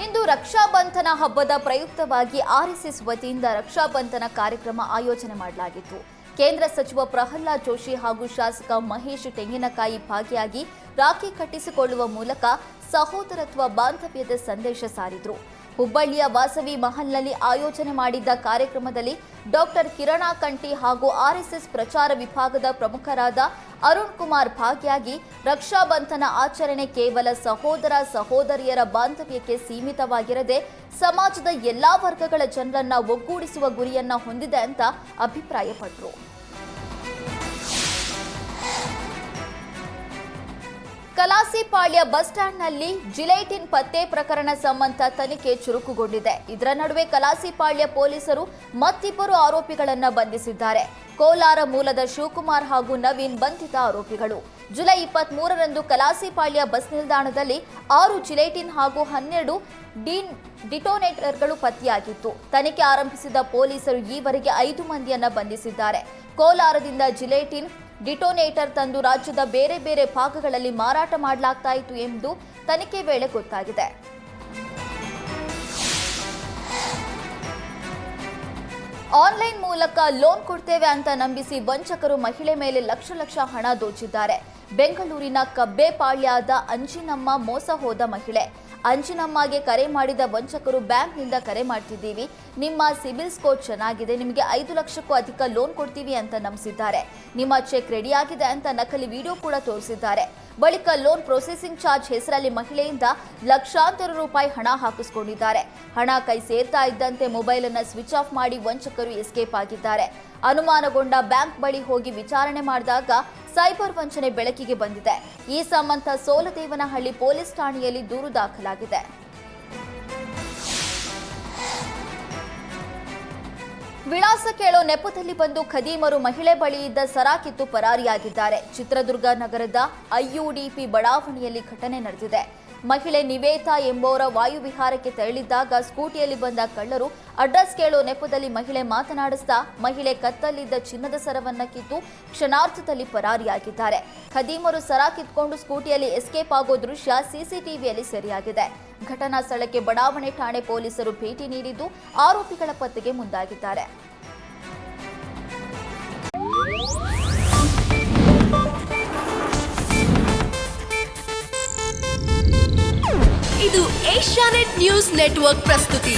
ಇಂದು ರಕ್ಷಾಬಂಧನ ಹಬ್ಬದ ಪ್ರಯುಕ್ತವಾಗಿ ಆರ್ಎಸ್ಎಸ್ ವತಿಯಿಂದ ರಕ್ಷಾಬಂಧನ ಕಾರ್ಯಕ್ರಮ ಆಯೋಜನೆ ಮಾಡಲಾಗಿತ್ತು. ಕೇಂದ್ರ ಸಚಿವ ಪ್ರಹ್ಲಾದ್ ಜೋಶಿ ಹಾಗೂ ಶಾಸಕ ಮಹೇಶ್ ತೆಂಗಿನಕಾಯಿ ಭಾಗಿಯಾಗಿ ರಾಖಿ ಕಟ್ಟಿಸಿಕೊಳ್ಳುವ ಮೂಲಕ ಸಹೋದರತ್ವ ಬಾಂಧವ್ಯದ ಸಂದೇಶ ಸಾರಿದರು. ಹುಬ್ಬಳ್ಳಿಯ ವಾಸವಿ ಮಹಲ್ನಲ್ಲಿ ಆಯೋಜನೆ ಮಾಡಿದ್ದ ಕಾರ್ಯಕ್ರಮದಲ್ಲಿ ಡಾಕ್ಟರ್ ಕಿರಣಾ ಕಂಠಿ ಹಾಗೂ ಆರ್ಎಸ್ಎಸ್ ಪ್ರಚಾರ ವಿಭಾಗದ ಪ್ರಮುಖರಾದ ಅರುಣ್ ಕುಮಾರ್ ಭಾಗಿಯಾಗಿ ರಕ್ಷಾಬಂಧನ ಆಚರಣೆ ಕೇವಲ ಸಹೋದರ ಸಹೋದರಿಯರ ಬಾಂಧವ್ಯಕ್ಕೆ ಸೀಮಿತವಾಗಿರದೆ ಸಮಾಜದ ಎಲ್ಲಾ ವರ್ಗಗಳ ಜನರನ್ನ ಒಗ್ಗೂಡಿಸುವ ಗುರಿಯನ್ನ ಹೊಂದಿದೆ ಅಂತ ಅಭಿಪ್ರಾಯಪಟ್ಟರು. ಕಲಾಸಿಪಾಳ್ಯ ಬಸ್ ಸ್ಟ್ಯಾಂಡ್ನಲ್ಲಿ ಜಿಲೆಟಿನ್ ಪತ್ತೆ ಪ್ರಕರಣ ಸಂಬಂಧ ತನಿಖೆ ಚುರುಕುಗೊಂಡಿದೆ. ಇದರ ನಡುವೆ ಕಲಾಸಿಪಾಳ್ಯ ಪೊಲೀಸರು ಮತ್ತಿಬ್ಬರು ಆರೋಪಿಗಳನ್ನು ಬಂಧಿಸಿದ್ದಾರೆ. ಕೋಲಾರ ಮೂಲದ ಶಿವಕುಮಾರ್ ಹಾಗೂ ನವೀನ್ ಬಂಧಿತ ಆರೋಪಿಗಳು. ಜುಲೈ 23ರಂದು ಕಲಾಸಿಪಾಳ್ಯ ಬಸ್ ನಿಲ್ದಾಣದಲ್ಲಿ 6 ಜಿಲೆಟಿನ್ ಹಾಗೂ 12 ಡಿಟೋನೇಟರ್ಗಳು ಪತ್ತೆಯಾಗಿತ್ತು. ತನಿಖೆ ಆರಂಭಿಸಿದ ಪೊಲೀಸರು ಈವರೆಗೆ 5 ಮಂದಿಯನ್ನ ಬಂಧಿಸಿದ್ದಾರೆ. ಕೋಲಾರದಿಂದ ಜಿಲೆಟಿನ್ ಡಿಟೋನೇಟರ್ ತಂದು ರಾಜ್ಯದ ಬೇರೆ ಬೇರೆ ಭಾಗಗಳಲ್ಲಿ ಮಾರಾಟ ಮಾಡಲಾಗ್ತಾ ಇತ್ತು ಎಂದು ತನಿಖೆ ವೇಳೆ ಗೊತ್ತಾಗಿದೆ. ಆನ್ಲೈನ್ ಮೂಲಕ ಲೋನ್ ಕೊಡ್ತೇವೆ ಅಂತ ನಂಬಿಸಿ ವಂಚಕರು ಮಹಿಳೆ ಮೇಲೆ ಲಕ್ಷ ಹಣ ದೋಚಿದ್ದಾರೆ. ಬೆಂಗಳೂರಿನ ಕಬ್ಬೇಪಾಳ್ಯದ ಅಂಜಿನಮ್ಮ ಮೋಸ ಹೋದ ಮಹಿಳೆ. ಅಂಜಿನಮ್ಮಗೆ ಕರೆ ಮಾಡಿದ ವಂಚಕರು ಬ್ಯಾಂಕ್ನಿಂದ ಕರೆ ಮಾಡ್ತಿದ್ದೀವಿ, ನಿಮ್ಮ ಸಿಬಿಲ್ ಸ್ಕೋರ್ ಚೆನ್ನಾಗಿದೆ, ನಿಮಗೆ 5 ಲಕ್ಷಕ್ಕೂ ಅಧಿಕ ಲೋನ್ ಕೊಡ್ತೀವಿ ಅಂತ ನಂಬಿಸಿದ್ದಾರೆ. ನಿಮ್ಮ ಚೆಕ್ ರೆಡಿಯಾಗಿದೆ ಅಂತ ನಕಲಿ ವಿಡಿಯೋ ಕೂಡ ತೋರಿಸಿದ್ದಾರೆ. ಬಳಿಕ ಲೋನ್ ಪ್ರೊಸೆಸಿಂಗ್ ಚಾರ್ಜ್ ಹೆಸರಲ್ಲಿ ಮಹಿಳೆಯಿಂದ ಲಕ್ಷಾಂತರ ರೂಪಾಯಿ ಹಣ ಹಾಕಿಸಿಕೊಂಡಿದ್ದಾರೆ. ಹಣ ಕೈ ಸೇರ್ತಾ ಇದ್ದಂತೆ ಮೊಬೈಲ್ ಅನ್ನು ಸ್ವಿಚ್ ಆಫ್ ಮಾಡಿ ವಂಚಕರು ಎಸ್ಕೇಪ್ ಆಗಿದ್ದಾರೆ. ಅನುಮಾನಗೊಂಡ ಬ್ಯಾಂಕ್ ಬಳಿ ಹೋಗಿ ವಿಚಾರಣೆ ಮಾಡಿದಾಗ ಸೈಬರ್ ವಂಚನೆ ಬೆಳಕಿಗೆ ಬಂದಿದೆ. ಈ ಸಂಬಂಧ ಸೋಲದೇವನಹಳ್ಳಿ ಪೊಲೀಸ್ ಠಾಣೆಯಲ್ಲಿ ದೂರು ದಾಖಲಾಗಿದೆ. ವಿಳಾಸ ಕೇಳೋ ನೆಪದಲ್ಲಿ ಬಂದು ಖದೀಮರು ಮಹಿಳೆ ಬಳಿ ಇದ್ದ ಸರ ಕಿತ್ತು ಪರಾರಿಯಾಗಿದ್ದಾರೆ. ಚಿತ್ರದುರ್ಗ ನಗರದ ಐಯುಡಿಪಿ ಬಡಾವಣೆಯಲ್ಲಿ ಘಟನೆ ನಡೆದಿದೆ. ಮಹಿಳೆ ನಿವೇತಾ ಎಂಬುವರ ವಾಯುವಿಹಾರಕ್ಕೆ ತೆರಳಿದ್ದಾಗ ಸ್ಕೂಟಿಯಲ್ಲಿ ಬಂದ ಕಳ್ಳರು ಅಡ್ರೆಸ್ ಕೇಳೋ ನೆಪದಲ್ಲಿ ಮಹಿಳೆ ಮಾತನಾಡಿಸ್ತಾ ಮಹಿಳೆ ಕತ್ತಲ್ಲಿದ್ದ ಚಿನ್ನದ ಸರವನ್ನ ಕಿತ್ತು ಕ್ಷಣಾರ್ಧದಲ್ಲಿ ಪರಾರಿಯಾಗಿದ್ದಾರೆ. ಖದೀಮರು ಸರ ಕಿತ್ಕೊಂಡು ಸ್ಕೂಟಿಯಲ್ಲಿ ಎಸ್ಕೇಪ್ ಆಗೋ ದೃಶ್ಯ ಸಿಸಿಟಿವಿಯಲ್ಲಿ ಸೆರೆಯಾಗಿದೆ. ಘಟನಾ ಸ್ಥಳಕ್ಕೆ ಬಡಾವಣೆ ಠಾಣೆ ಪೊಲೀಸರು ಭೇಟಿ ನೀಡಿದ್ದು ಆರೋಪಿಗಳ ಪತ್ತೆಗೆ ಮುಂದಾಗಿದ್ದಾರೆ. ಇದು ಏಷ್ಯಾನೆಟ್ ನ್ಯೂಸ್ ನೆಟ್ವರ್ಕ್ ಪ್ರಸ್ತುತಿ.